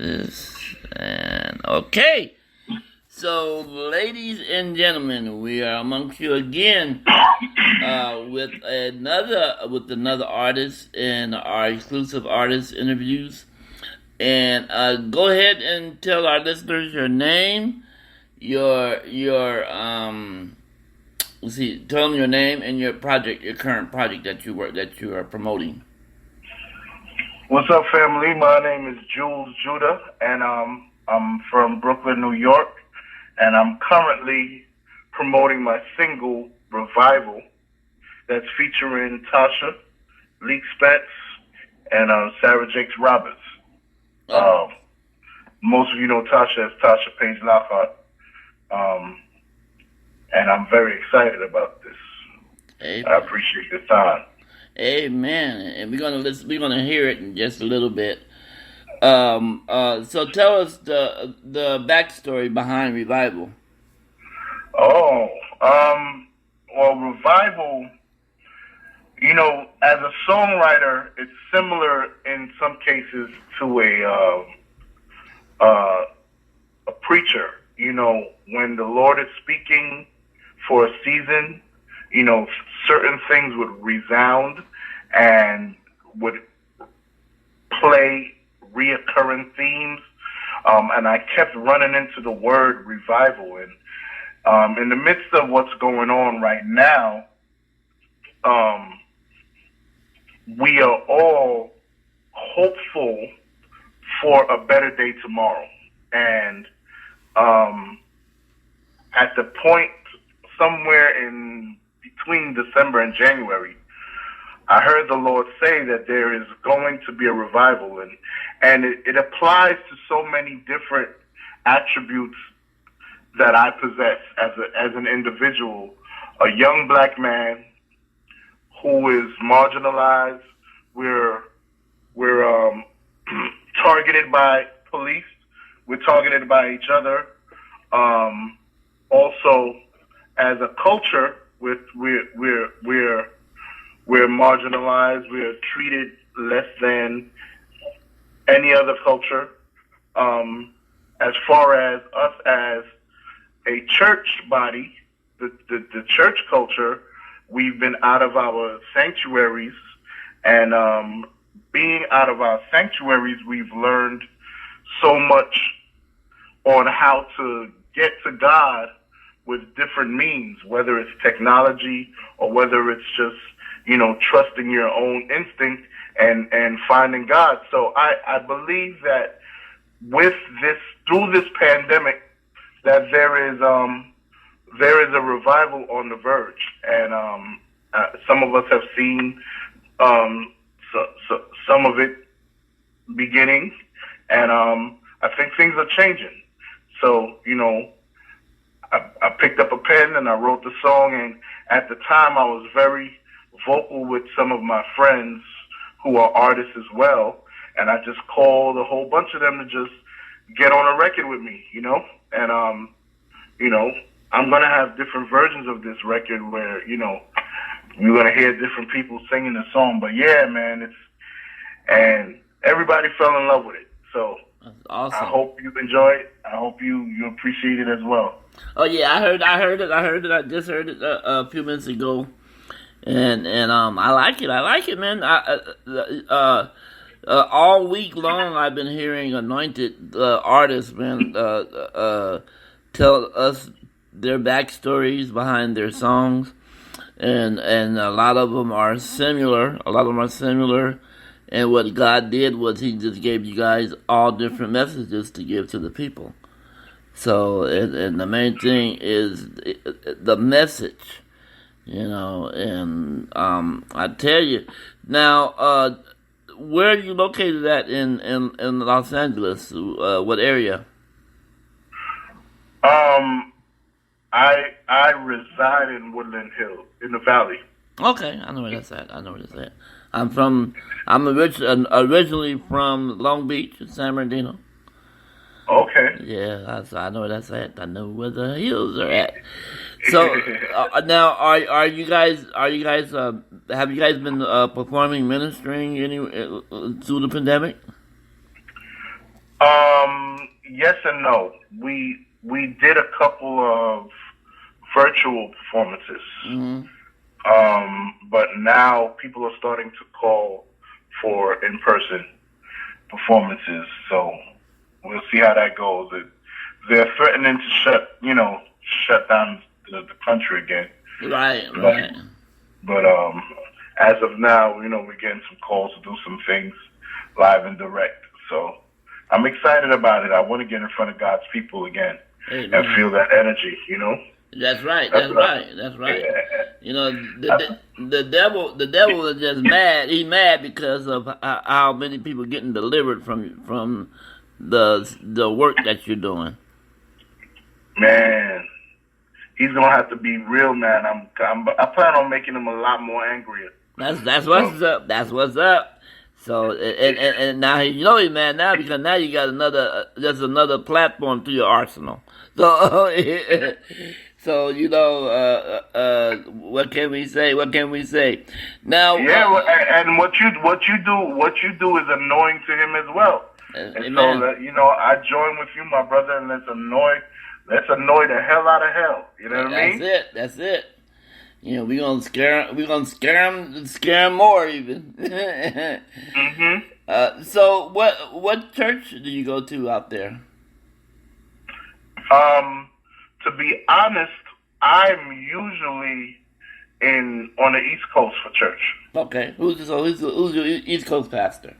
And okay. So, ladies and gentlemen, we are amongst you again with another artist in our exclusive artist interviews. And go ahead and tell our listeners your name, tell them your name and your current project that you are promoting. What's up, family? My name is Juda, and I'm from Brooklyn, New York, and I'm currently promoting my single Revival that's featuring Tasha, Leek Spence, and Sarah Jakes Roberts. Most of you know Tasha as Tasha Page Lockhart, and I'm very excited about this. Amen. I appreciate the time. Amen. And we're gonna hear it in just a little bit. So tell us the backstory behind Revival. Well, Revival, as a songwriter, it's similar in some cases to a preacher. When the Lord is speaking for a season, certain things would resound and would play reoccurring themes. And I kept running into the word revival. And in the midst of what's going on right now, we are all hopeful for a better day tomorrow. And at the point somewhere in between December and January, I heard the Lord say that there is going to be a revival, and it applies to so many different attributes that I possess as an individual, a young black man who is marginalized. We're targeted by police. We're targeted by each other. Also, as a culture, we're marginalized. We're treated less than any other culture. As far as us as a church body, the church culture, we've been out of our sanctuaries, and being out of our sanctuaries, we've learned so much on how to get to God with different means, whether it's technology or whether it's just, trusting your own instinct and finding God. So I believe that through this pandemic, that there is a revival on the verge, and some of us have seen some of it beginning, and I think things are changing. So I picked up a pen and I wrote the song, and at the time I was very vocal with some of my friends who are artists as well, and I just called a whole bunch of them to just get on a record with me, and I'm gonna have different versions of this record where you're gonna hear different people singing the song, but yeah, man, and everybody fell in love with it. So that's awesome. I hope you enjoy it. I hope you appreciate it as well. Oh yeah, I heard it. I just heard it a few minutes ago, and I like it, man. All week long, I've been hearing anointed artists, man, tell us their backstories behind their songs, and a lot of them are similar. And what God did was He just gave you guys all different messages to give to the people. So, and the main thing is the message, and I tell you, now, where are you located at in Los Angeles? What area? I reside in Woodland Hills, in the Valley. Okay, I know where that's at. I'm originally from Long Beach, San Bernardino. Okay. Yeah, I know where that's at. I know where the hills are at. So now, are you guys? Have you guys been performing, ministering through the pandemic? yes and no. We did a couple of virtual performances, Mm-hmm. but now people are starting to call for in-person performances. So we'll see how that goes. They're threatening to shut down the country again. Right, right. But as of now, we're getting some calls to do some things live and direct. So I'm excited about it. I want to get in front of God's people again. Amen. And feel that energy. That's right. That's right. That's right. Yeah. The devil is just mad. He's mad because of how many people getting delivered from the work that you're doing. Man, he's gonna have to be real, man. I plan on making him a lot more angrier. That's what's up. That's what's up. So and now he's mad now because now you got there's another platform to your arsenal. So so what can we say? What can we say? Now and what you do is annoying to him as well. And amen. So I join with you, my brother, and let's annoy the hell out of hell. You know what I mean? That's it. We're gonna scare him more even. Mm-hmm. So what church do you go to out there? To be honest, I'm usually on the East Coast for church. Okay, who's your East Coast pastor?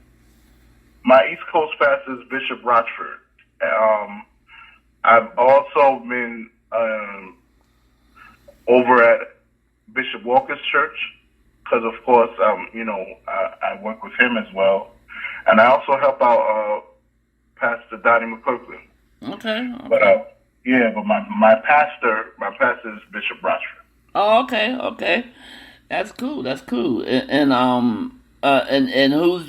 My East Coast pastor is Bishop Rochford. I've also been over at Bishop Walker's church because, of course, I work with him as well, and I also help out Pastor Donnie McCookland. Okay. But my pastor is Bishop Rochford. Oh, okay. That's cool. And who's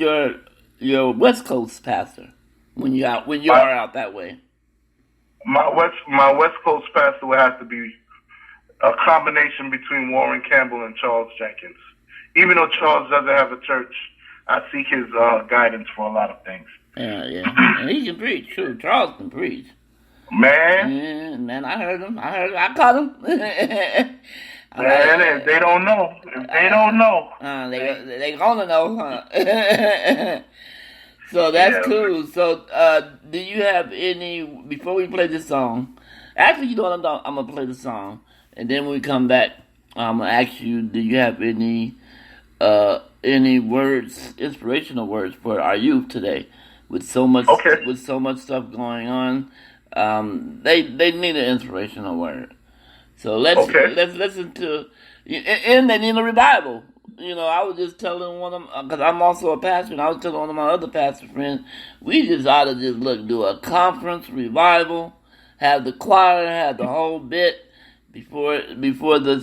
your West Coast pastor when you are out that way? My West Coast pastor would have to be a combination between Warren Campbell and Charles Jenkins. Even though Charles doesn't have a church, I seek his guidance for a lot of things. Yeah. And he can preach, too. Charles can preach. Man, I heard him. I caught him. If they don't know, they gonna know, huh? So that's cool. So, do you have any? Before we play this song, actually, you know what I'm gonna play the song, and then when we come back, I'm gonna ask you: do you have any words, inspirational words for our youth today? With so much stuff going on, they need an inspirational word. So let's listen to, and they need a revival. I was just telling one of them, because I'm also a pastor, and I was telling one of my other pastor friends, we just ought to just do a conference revival, have the choir, have the whole bit before the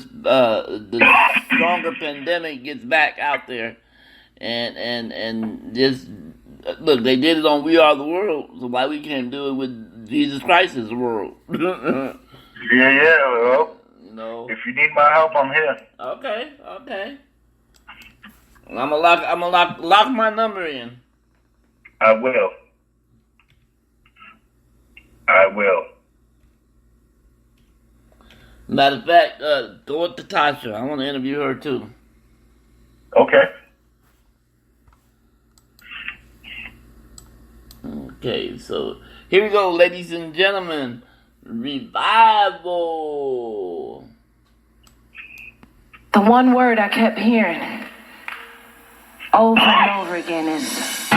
stronger pandemic gets back out there, and just look. They did it on We Are the World, so why we can't do it with Jesus Christ is the world? Yeah. Well, if you need my help, I'm here. Okay. I'm gonna lock my number in. I will. Matter of fact, go with Tasha. I want to interview her too. Okay. Okay, so here we go, ladies and gentlemen. Revival. The one word I kept hearing over and over again is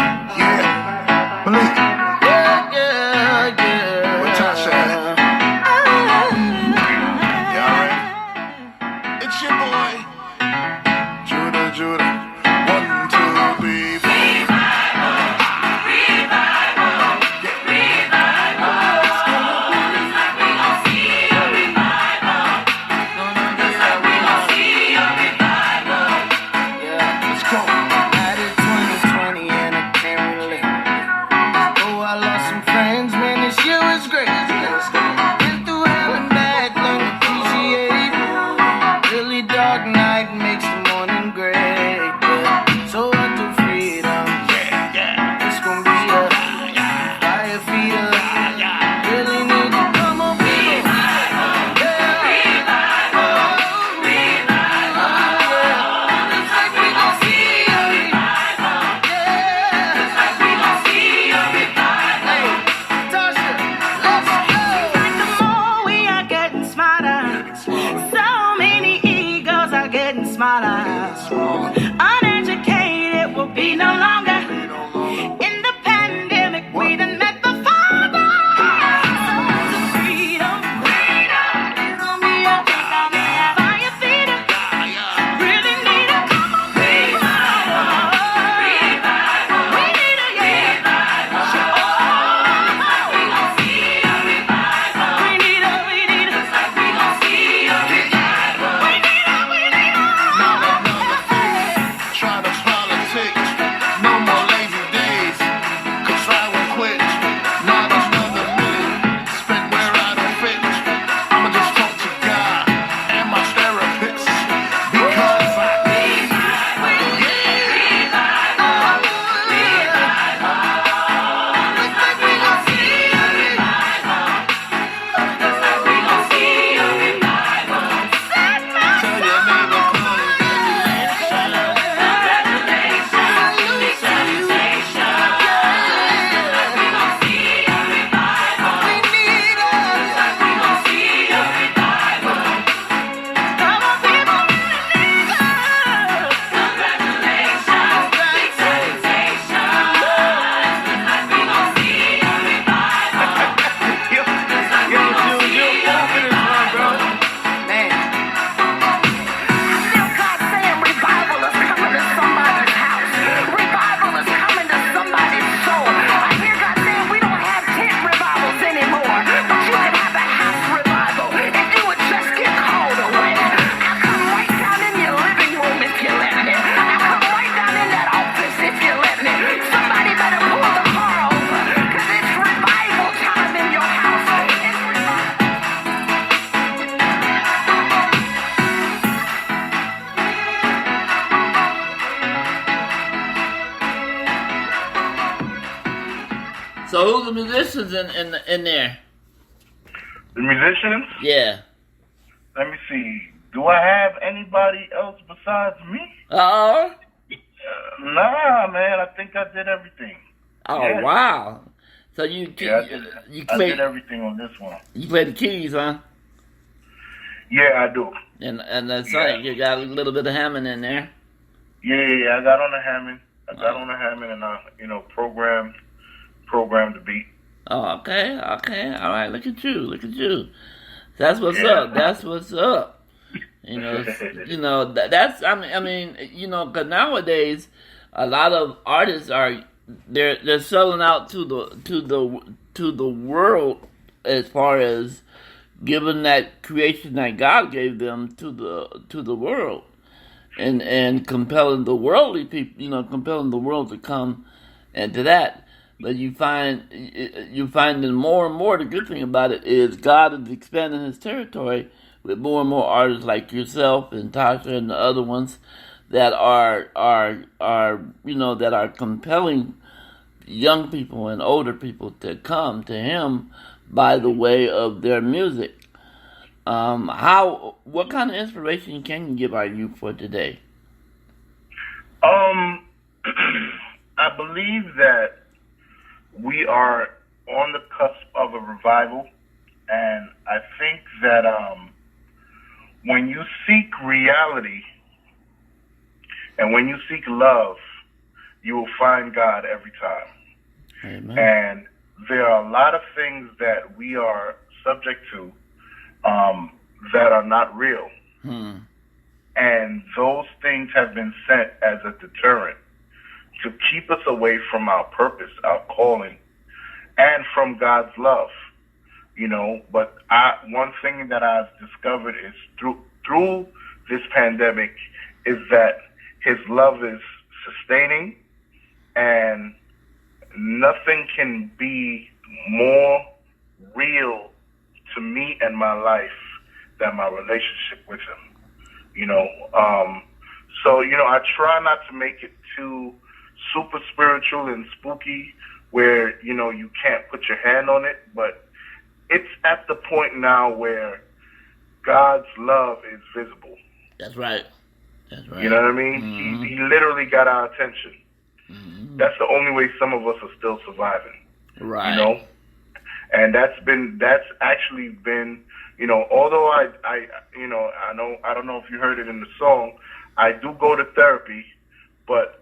Malik. Yeah. With Tasha. Y'all ready? It's your boy, Juda. 1, 2, 3, 4. I did 2020 and I can't relate. musicians in there? The musicians? Yeah. Let me see. Do I have anybody else besides me? Oh. Nah, man. I think I did everything. Oh Yeah. wow. So you I did everything on this one. You play the keys, huh? Yeah, I do. And that's right. You got a little bit of Hammond in there. Yeah. I got on the Hammond. And I, programmed the beat. Oh, okay. All right. Look at you. That's what's up. That's what's up. That's. I mean, because nowadays, a lot of artists they're selling out to the world as far as giving that creation that God gave them to the world, and compelling the worldly people, compelling the world to come into that. But you're finding more and more. The good thing about it is God is expanding His territory with more and more artists like yourself and Tasha and the other ones that are compelling young people and older people to come to Him by the way of their music. What kind of inspiration can you give our youth for today? I believe that we are on the cusp of a revival, and I think that when you seek reality and when you seek love, you will find God every time. Amen. And there are a lot of things that we are subject to that are not real. And those things have been sent as a deterrent to keep us away from our purpose, our calling, and from God's love. But one thing that I've discovered is through this pandemic is that His love is sustaining, and nothing can be more real to me and my life than my relationship with Him. So I try not to make it too super spiritual and spooky where you can't put your hand on it, but it's at the point now where God's love is visible. That's right. You know what I mean? Mm-hmm. He literally got our attention. Mm-hmm. That's the only way some of us are still surviving. Right. And that's actually been, although I don't know if you heard it in the song, I do go to therapy, but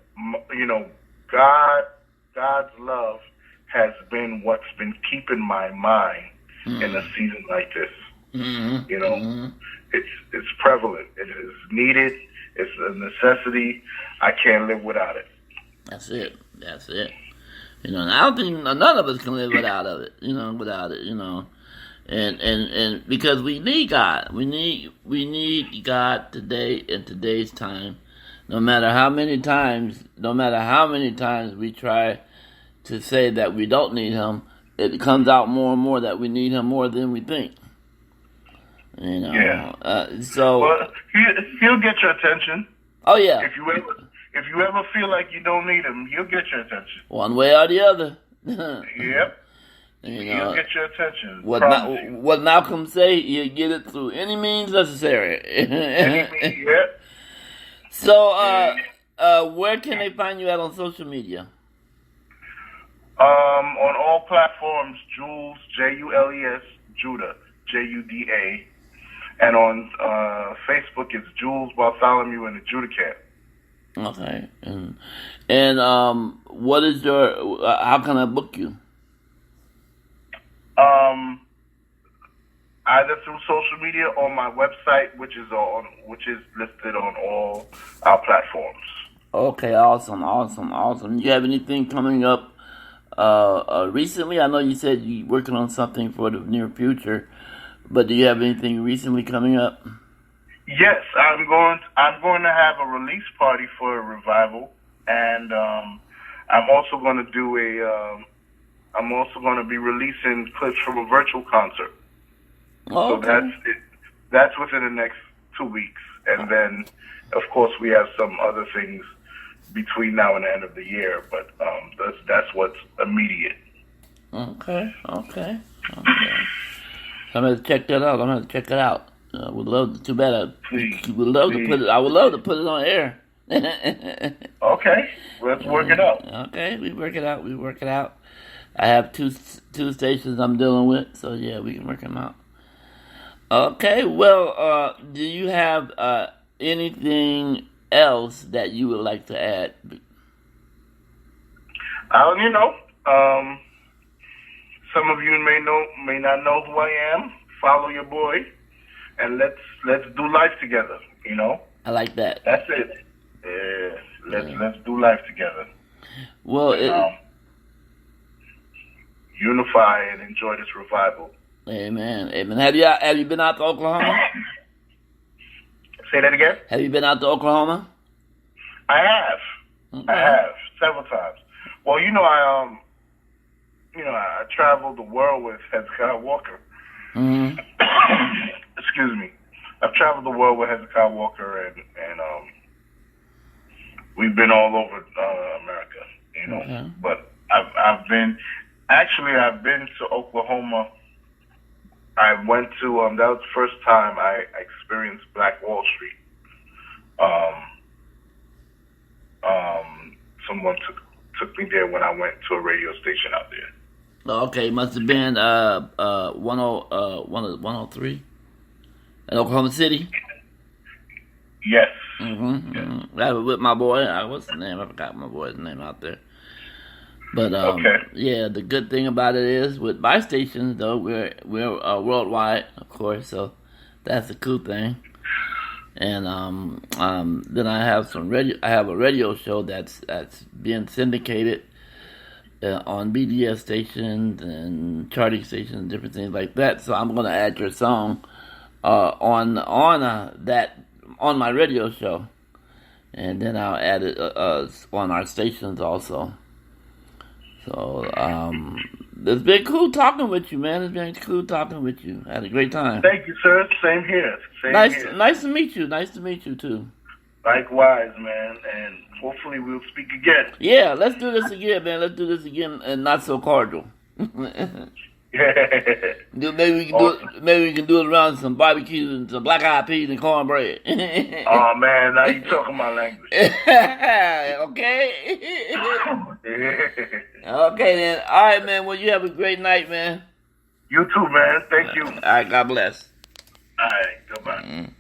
God's love has been what's been keeping my mind in a season like this. Mm-hmm. It's prevalent. It is needed. It's a necessity. I can't live without it. That's it. And I don't think none of us can live without it. And because we need God. We need God today in today's time. No matter how many times we try to say that we don't need Him, it comes out more and more that we need Him more than we think. Yeah. So he'll get your attention. Oh yeah. If you ever feel like you don't need Him, he'll get your attention. One way or the other. Yep. He'll get your attention. What Malcolm say, he'll get it through any means necessary. Yep. So, where can they find you at on social media? On all platforms, Jules, Jules, Juda, Juda, and on Facebook it's Jules Bartholomew and the Juda Camp. Okay, and what is your? How can I book you? Either through social media or my website, which is listed on all our platforms. Okay, awesome. You have anything coming up recently? I know you said you're working on something for the near future, but do you have anything recently coming up? Yes, I'm going to have a release party for a revival, and I'm also going to do I'm also going to be releasing clips from a virtual concert. Oh, okay. So that's within the next 2 weeks, and then of course we have some other things between now and the end of the year, but that's what's immediate. Okay. I'm gonna check that out. Would love to, too bad Please, would love to please. put it. I would love to put it on air. Okay, let's work it out. Okay, we work it out. I have two stations I'm dealing with, so yeah, we can work them out. Okay, well, do you have anything else that you would like to add? You know, some of you may not know who I am. Follow your boy, and let's do life together. You know, I like that. that's it. Yeah, let's do life together. Well, Unify and enjoy this revival. amen. Have you been out to Oklahoma? Say that again. Have you been out to Oklahoma? I have. Okay. I have several times. Well, I traveled the world with Hezekiah Walker. Mm-hmm. Excuse me. I've traveled the world with Hezekiah Walker, and we've been all over America. Okay. But I've been to Oklahoma. I went to that was the first time I experienced Black Wall Street. Someone took me there when I went to a radio station out there. Okay, must have been 103 in Oklahoma City. Yes. Mm-hmm. I was with my boy. What's the name? I forgot my boy's name out there. But Okay. yeah, the good thing about it is with my stations though we're worldwide, of course, so that's a cool thing. And then I have I have a radio show that's being syndicated on BDS stations and charting stations and different things like that. So I'm going to add your song on my radio show, and then I'll add it on our stations also. So it's been cool talking with you, man. It's been cool talking with you. I had a great time. Thank you, sir. Same here. Nice to meet you. Nice to meet you too. Likewise, man. And hopefully we'll speak again. Yeah, let's do this again, man. Let's do this again, and not so cordial. Maybe we can do it around some barbecue and some black eyed peas and cornbread. Oh man, now you talking my language. Okay. Okay then. All right, man. Well, you have a great night, man. You too, man. Thank you. All right. God bless. All right. Goodbye. Mm.